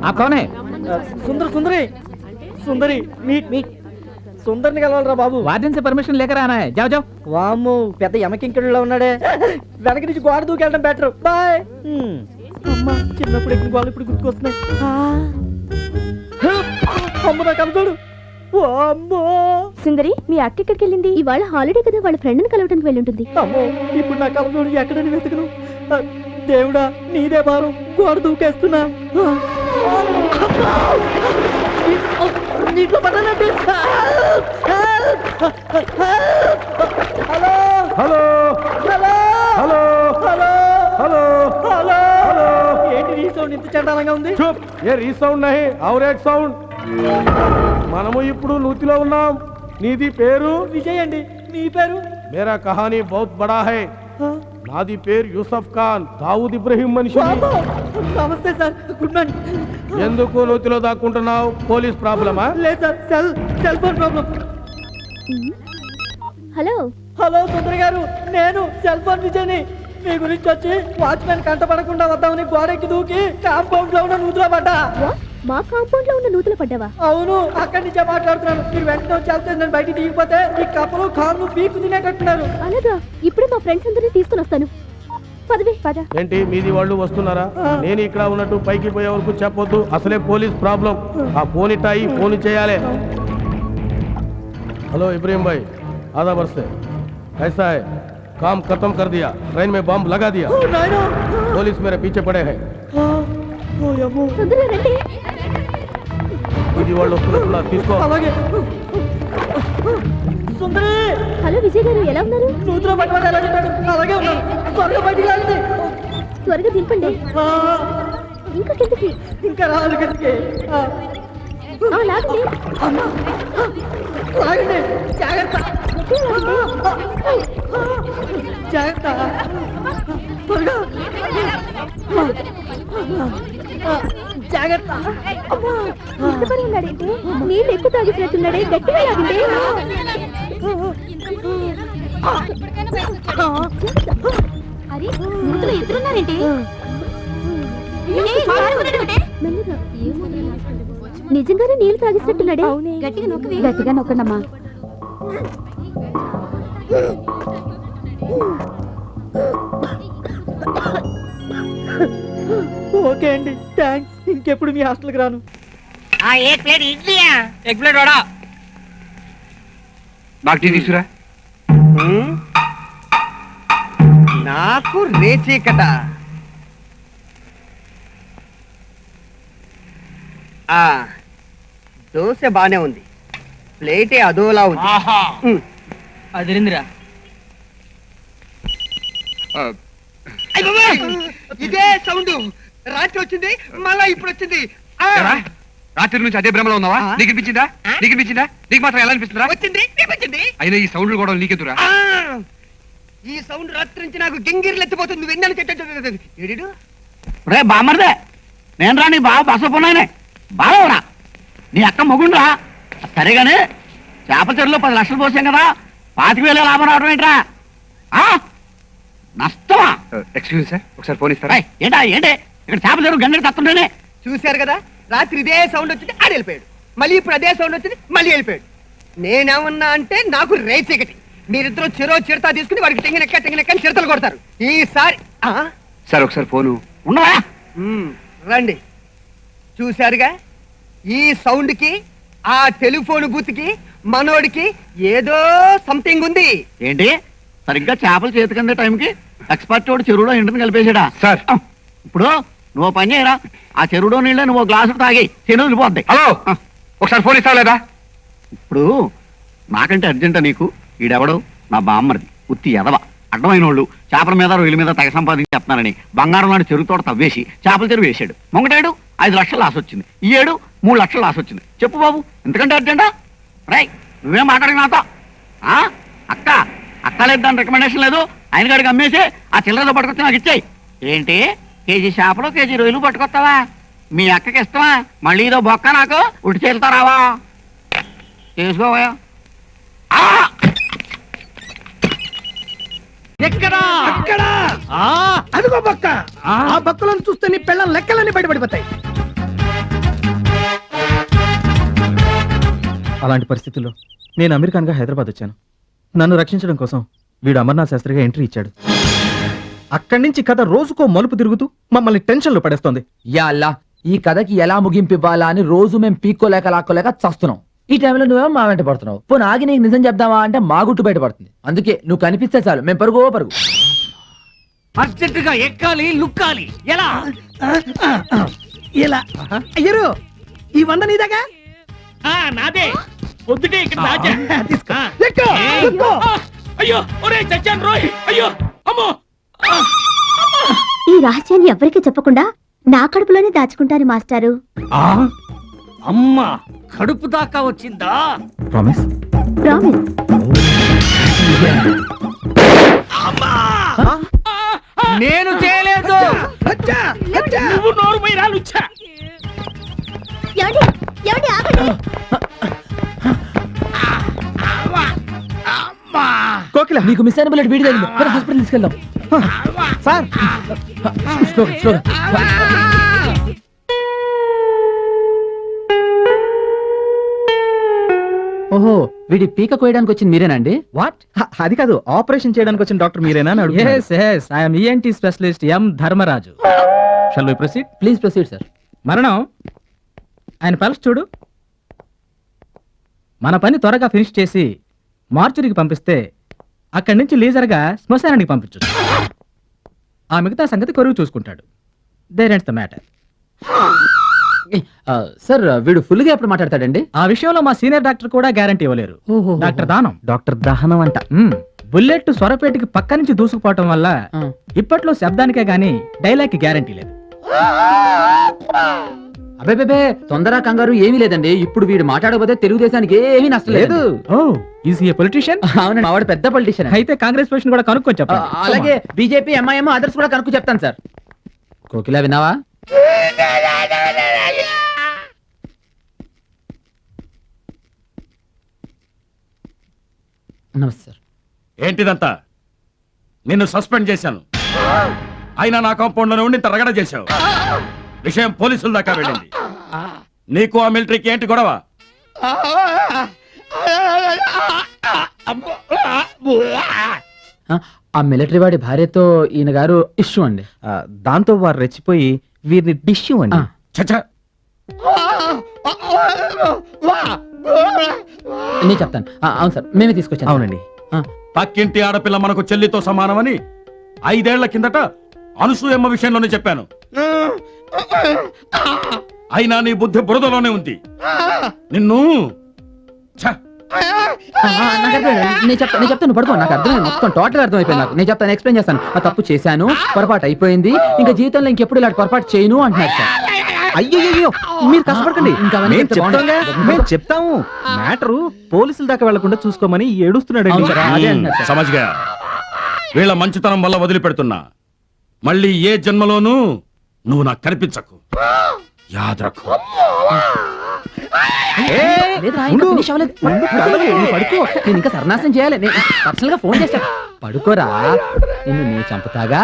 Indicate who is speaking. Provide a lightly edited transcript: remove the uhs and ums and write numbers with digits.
Speaker 1: आप कौन है?
Speaker 2: సుందరి సుందరి మీట్ సుందరిని కలవాలరా బాబు.
Speaker 1: वार्डन से परमिशन लेकर आना है. जाओ जाओ.
Speaker 2: వాము పెద్ద యమకింకడులో ఉన్నాడే. వెనక నుంచి గోడ దూకెళ్ళడం బెటర్. బాయ్. అమ్మా చిన్నప్పుడు ఎక్కిన గోడలు ఇప్పుడు గుర్తుకొస్తున్నాయి. అమ్మ నా కలచోడు. అమ్మో
Speaker 3: సుందరి, మీ అక్క ఎక్కడికి వెళ్ళింది? ఇవాళ హాలిడే కదా, వాళ్ళ ఫ్రెండ్ ని కలవడానికి వెళ్ళుంటుంది.
Speaker 2: అమ్మో ఇప్పుడు నా కలచోడు ఎక్కడని వెతుకును. దేవుడా నీదే భారం, గోడ దూకేస్తున్నా. నీటిలో పడ్డానంటే. Hello
Speaker 4: hello
Speaker 2: hello
Speaker 4: hello
Speaker 2: hello
Speaker 4: hello
Speaker 2: hello
Speaker 4: hello
Speaker 2: ఏంటి ఈ సౌండ్ ఇంత చండాలంగా ఉంది?
Speaker 4: చూప్ ఏ రీసౌండ్ నహి ఔర్ ఏక్ సౌండ్. మనము ఇప్పుడు నూతిలో ఉన్నాం. నీది పేరు?
Speaker 2: విజయ్ అండి. మీ పేరు?
Speaker 4: మేరా కహానీ బహుత్ బడా హై. నాది పేరు యూసఫ్ ఖాన్, దావూద్ ఇబ్రహీం మనిషి.
Speaker 2: నమస్తే సార్, గుడ్ మార్నింగ్.
Speaker 4: ఎందుకు నూతిలో దాక్కుంటున్నావు? పోలీస్ ప్రాబ్లమా?
Speaker 2: లేదు sir, cell phone problem.
Speaker 3: Hello
Speaker 2: hello Sundar గారు, నేను సెల్ ఫోన్ విజయ్ని. మీ గురించి వచ్చి వాచ్మెన్ కంటపడకుండా వద్దామని గోడెక్కి దూకి కాంపౌండ్ లో ఉన్న నూతులో పడ్డా.
Speaker 3: మా కాంపౌండ్ లో ఉన్న నూతులు పడ్డావా?
Speaker 2: అవును, అక్కడి నుంచే మాట్లాడుతున్నాను. మీరు వెంటనే వచ్చి నేను బయటికి దిగిపోతే ఈ కప్పలు కార్లు పీకు తినేటట్టున్నారు.
Speaker 3: అలాగా, ఇప్పుడే మా ఫ్రెండ్స్ అందరినీ తీసుకుని వస్తాను. పదవే పద.
Speaker 4: ఏంటి మీది వాళ్ళు వస్తున్నారా? నేను ఇక్కడ ఉన్నట్టు పైకి పోయే వరకు చెప్పొద్దు, అసలే పోలీస్ ప్రాబ్లం. ఆ ఫోన్ ఇట్టాయి, ఫోన్ చేయాలి. हेलो इब्राहिम भाई, आधा वर्ष से कैसा है? काम खत्म कर दिया, ट्रेन में बम लगा दिया, पुलिस मेरे पीछे पड़े हैं.
Speaker 3: తొందరగా రండి.
Speaker 4: ఇది వాళ్ళు వస్తున్నట్టున్నారు, తీసుకో.
Speaker 2: అలాగే. సుందరి.
Speaker 3: హలో విజయ్ గారు, ఎలా ఉన్నారు?
Speaker 2: నూతులో పట్టుబడి ఎలా చెప్పాడు? అలాగే ఉన్నాను. త్వరగా బయటికి రాలండి.
Speaker 3: త్వరగా దింపండి. ఇంకా కిందకి.
Speaker 2: ఇంకా రావాలి కిందకి.
Speaker 3: లాగండి.
Speaker 2: లాగండి, జాగ్రత్త జాగ్రత్త. త్వరగా జాగ్రత్త.
Speaker 3: ఉన్నాడంటే నీళ్ళు ఎక్కువ తాగిసినట్టున్నాడే, గట్టిగా లాగండి. అరే నూతులో ఎదురున్నారండి. నిజంగానే నీళ్లు తాగిసినట్టున్నాడే. గట్టిగా నొక్కండమ్మా.
Speaker 2: ఓకే అండి, థ్యాంక్స్. ఇంకెప్పుడు మీ హాస్టల్కి రాను.
Speaker 5: एक प्लेट इडली एक प्लेट वड़ा
Speaker 6: బాక్టీ తీసురా.
Speaker 5: నాకు రేచీకట. దోశ బానే ఉంది, ప్లేటే అదోలా ఉంది. అదిరిందిరా. ఇదే సౌండ్ రాత్రి వచ్చింది, మళ్ళా ఇప్పుడు వచ్చింది.
Speaker 6: రాత్రి నుంచి అదే భ్రమలో ఉన్నావా? నీకు అనిపించిందా? నీకు అనిపించిందా? నీకు మాత్రం ఎలా అనిపిస్తుందా?
Speaker 5: వచ్చింది, వచ్చింది.
Speaker 6: అయినా ఈ సౌండ్ కూడా నీకెదురా?
Speaker 5: ఈ సౌండ్ రాత్రి నుంచి నాకు గింగిర్లు ఎత్తిపోతుంది. వెన్నెల చెట్టు
Speaker 1: రే బామర్దే, నేను రా నీ బావ బసపోనాయనే. బావరా నీ అక్క మొగుండ్రా. సరేగానే చేపల చెరువులో 10 లక్షలు పోసాం కదా, 25,000 లాభం రావడం ఏంట్రా? నష్టమా?
Speaker 6: ఎక్స్క్యూజ్ సార్, ఒకసారి ఫోన్ ఇస్తారా?
Speaker 1: ఏంటా ఏంటి ఇక్కడ చేపల చెరువు గంటకి తత్తుంటేనే.
Speaker 5: చూశారు కదా, రాత్రి ఇదే సౌండ్ వచ్చింది, ఆడు వెళ్ళిపోయాడు. మళ్ళీ ఇప్పుడు అదే సౌండ్ వచ్చింది, మళ్ళీ వెళ్ళిపోయాడు. నేనేమన్నా అంటే నాకు రేచీకటి. మీరిద్దరూ చెరో చిరతా తీసుకుని వాడికి తెంగినెక్క చిరతలు కొడతారు. ఈసారి
Speaker 6: సార్ ఒకసారి ఫోను
Speaker 1: ఉండవా?
Speaker 5: రండి. చూశారుగా, ఈ సౌండ్ కి ఆ టెలిఫోన్ బూత్ కి మనోడికి ఏదో సంథింగ్ ఉంది.
Speaker 1: ఏంటి సరిగ్గా చేపలు చేతికందే టైంకి ఎక్స్పర్ట్ వాడు చెరువులో ఎండుని కలిపేసాడా?
Speaker 6: సార్
Speaker 1: ఇప్పుడు నువ్వు పని చేయరా, ఆ చెరువులో నీళ్ళ నువ్వు గ్లాసు తాగి చెరువు వెళ్ళిపోద్ది.
Speaker 6: హలో, ఒకసారి ఫోన్ ఇస్తావు లేదా?
Speaker 1: ఇప్పుడు నాకంటే అర్జెంటా నీకు? ఈడెవడు? నా బామ్మరిది, ఉత్తి ఎదవ. అడ్డమైన వాళ్ళు చేపల మీద రొయ్యల మీద తెగ సంపాదించి చెప్తున్నారని బంగారం నాడు చెరువు తోట తవ్వేసి చేపల చెరువు వేసాడు. మొంగటేడు 5 లక్షలు లాస్ వచ్చింది, ఈ ఏడు 3 లక్షలు లాస్ వచ్చింది. చెప్పు బాబు, ఎందుకంటే అర్జెంటా? రై నువ్వేం మాట్లాడి నాతో? అక్క అక్క లేదు, దాని రికమెండేషన్ లేదు. ఆయన గారికి అమ్మేసి ఆ చిల్లరతో పట్టుకొచ్చి నాకు ఇచ్చాయి. ఏంటి కేజీ చేపలు కేజీ రొయ్యలు పట్టుకొస్తావా? మీ అక్కకి ఇష్టమా? మళ్ళీ ఇదో బొక్క నాకు ఉడి చేరుతారావా? చేసుకోవా?
Speaker 2: ఎక్కడా అక్కడ అదిగో బొక్క. ఆ బొక్కలను చూస్తే నీ పిల్లల లెక్కలన్నీ బయటపడిపోతాయి.
Speaker 7: అలాంటి పరిస్థితుల్లో నేను అమెరికన్గా హైదరాబాద్ వచ్చాను. నన్ను రక్షించడం కోసం వీడు అమర్నాథ్ శాస్త్రిగా ఎంట్రీ ఇచ్చాడు. అక్కడి నుంచి కథ రోజుకో మలుపు తిరుగుతూ మమ్మల్ని టెన్షన్లో పడేస్తోంది.
Speaker 8: యా అల్లా, ఈ కథకి ఎలా ముగింపు ఇవ్వాలా అని రోజు మేము పీక్కోలేక లాక్కోలేక చస్తున్నాం. ఈ టైంలో నువ్వేమో మా వెంట పడుతున్నావు. పోనీ ఆగి నీకు నిజం చెప్దామా అంటే మా గుట్టు బయట పడుతుంది. అందుకే నువ్వు కనిపిస్తే చాలు మేము పరుగు పరుగు.
Speaker 2: అర్జెంటుగా ఎక్కాలి, లుక్కాలి. ఎలా ఇలా అయ్యరు ఈ వంద నీదాగా నాదే. పొద్దుటే ఇక్కడ దాచా. తీసుకో. ఎక్కు. అయ్యో ఒరే చచ్చాను రోయ్. అయ్యో అమ్మో.
Speaker 3: ఈ రహస్యాన్ని ఎవరికీ చెప్పకుండా నా కడుపులోనే దాచుకుంటాను మాస్టారు.
Speaker 2: అమ్మా కడుపు దాకా వచ్చిందా?
Speaker 7: ప్రామిస్.
Speaker 3: ప్రామిస్.
Speaker 2: నేను చేయలేదు. నువ్వు నోరు పోయి రాలుచ్చా.
Speaker 3: ఏమండి? ఏమండి ఆగండి.
Speaker 7: కోకిల,
Speaker 8: నీకు మిస్ అయిన బుల్లెట్ వీడి తగిలింది. హాస్పిటల్ తీసుకెళ్దాం.
Speaker 7: సార్
Speaker 8: స్లోగా. ఓహో, వీడి పీక కోయడానికి వచ్చింది మీరేనండి?
Speaker 7: వాట్? అది కాదు, ఆపరేషన్ చేయడానికి వచ్చిన డాక్టర్ మీరేనా అని అడుగుతున్నాను.
Speaker 9: Yes, yes, I am ENT specialist M. Dharmaraju. Shall we proceed?
Speaker 8: Please proceed sir.
Speaker 9: మరణం. ఆయన పల్స్ చూడు. మన పని త్వరగా ఫినిష్ చేసి మార్చురికి పంపిస్తే అక్కడి నుంచి లీజర్గా శ్మశానానికి పంపించు. ఆ మిగతా సంగతి కొరువు చూసుకుంటాడు. There ends the matter.
Speaker 8: Sir వీడు ఫుల్ గా ఎప్పుడు మాట్లాడతాడండి?
Speaker 9: ఆ విషయంలో మా సీనియర్ డాక్టర్ కూడా గ్యారంటీ ఇవ్వలేరు. డాక్టర్ దానం.
Speaker 7: డాక్టర్ దహనం అంట.
Speaker 9: బుల్లెట్ స్వరపేటకి పక్క నుంచి దూసుకుపోవటం వల్ల ఇప్పట్లో శబ్దానికే గానీ డైలాగ్ కి గ్యారంటీ లేదు.
Speaker 8: అబే తొందర కంగారు ఏమీ లేదండి. ఇప్పుడు వీడు మాట్లాడకపోతే తెలుగుదేశానికి ఏమీ నష్టం లేదు.
Speaker 9: Is a politician?
Speaker 8: అవునండి, మా వాడు పెద్ద పొలిటీషియన్.
Speaker 9: అయితే కాంగ్రెస్ పొజిషన్ కూడా కనుక్కొని చెప్పండి.
Speaker 8: అలాగే బీజేపీ, ఎంఐఎం, అదర్స్ కూడా కనుక్కు చెప్తాను సార్. కోకిలా విన్నావా? నమస్తే సార్.
Speaker 4: ఏంటిదంతా? నిన్ను సస్పెండ్ చేశాను, అయినా నా కాంపౌండ్ లోనే ఉండి ఇంత రగడ చేశావు. విషయం పోలీసుల దాకా వెళ్ళింది. నీకు ఆ మిలిటరీకి ఏంటి గొడవ?
Speaker 8: ఆ మిలిటరీ వాడి భార్యతో ఈయన గారు ఇష్యూ అండి.
Speaker 7: దాంతో వారు రెచ్చిపోయి వీరిని డిష్ అండి.
Speaker 4: చచ్చా,
Speaker 8: నేను చెప్తాను. అవును సార్, మేమే తీసుకొచ్చాను.
Speaker 7: అవునండి.
Speaker 4: పక్కింటి ఆడపిల్ల మనకు చెల్లితో సమానమని 5 ఏళ్ల కిందట అనసూయమ్మ విషయంలోనే చెప్పాను. అయినా నీ బుద్ధి బురదలోనే ఉంది. నిన్ను
Speaker 8: నేను చెప్తాను పడుకో. నాకు అర్థమైంది, మొత్తం టోటల్ అర్థమైపోయింది నాకు. నేను చెప్తాను, ఎక్స్ప్లెయిన్ చేస్తాను. ఆ తప్పు చేశాను, పొరపాటు అయిపోయింది, ఇంకా జీవితంలో ఇంకెప్పుడు ఇలాంటి పొరపాటు చేయను అంటున్నారు సార్.
Speaker 7: అయ్యో మీరు కష్టపడకండి,
Speaker 8: ఇంకా అవన్నీ
Speaker 7: మేము
Speaker 8: చెప్తే
Speaker 7: చెప్తాంగా, మేము చెప్తాము. మ్యాటరు పోలీసుల దాకా వెళ్లకుండా చూసుకోమని ఏడుస్తున్నాడు.
Speaker 8: అవును సార్, అదే అంటున్నారు సార్.
Speaker 4: సమజ్గా వీళ్ళ మంచితనం వల్ల వదిలిపెడుతున్నా. మళ్ళీ ఏ జన్మలోనూ నువ్వు నాకు కనిపించకు. యాద్రకు.
Speaker 8: లేదురా, ఇంకా finish అవ్వలేదు. నువ్వు పడుకో. నేను ఇంకా సర్నాశనం చేయాలి. నేను పర్సనల్ గా ఫోన్ చేస్తా. పడుకోరా, నిన్ను నేను చంపుతాగా.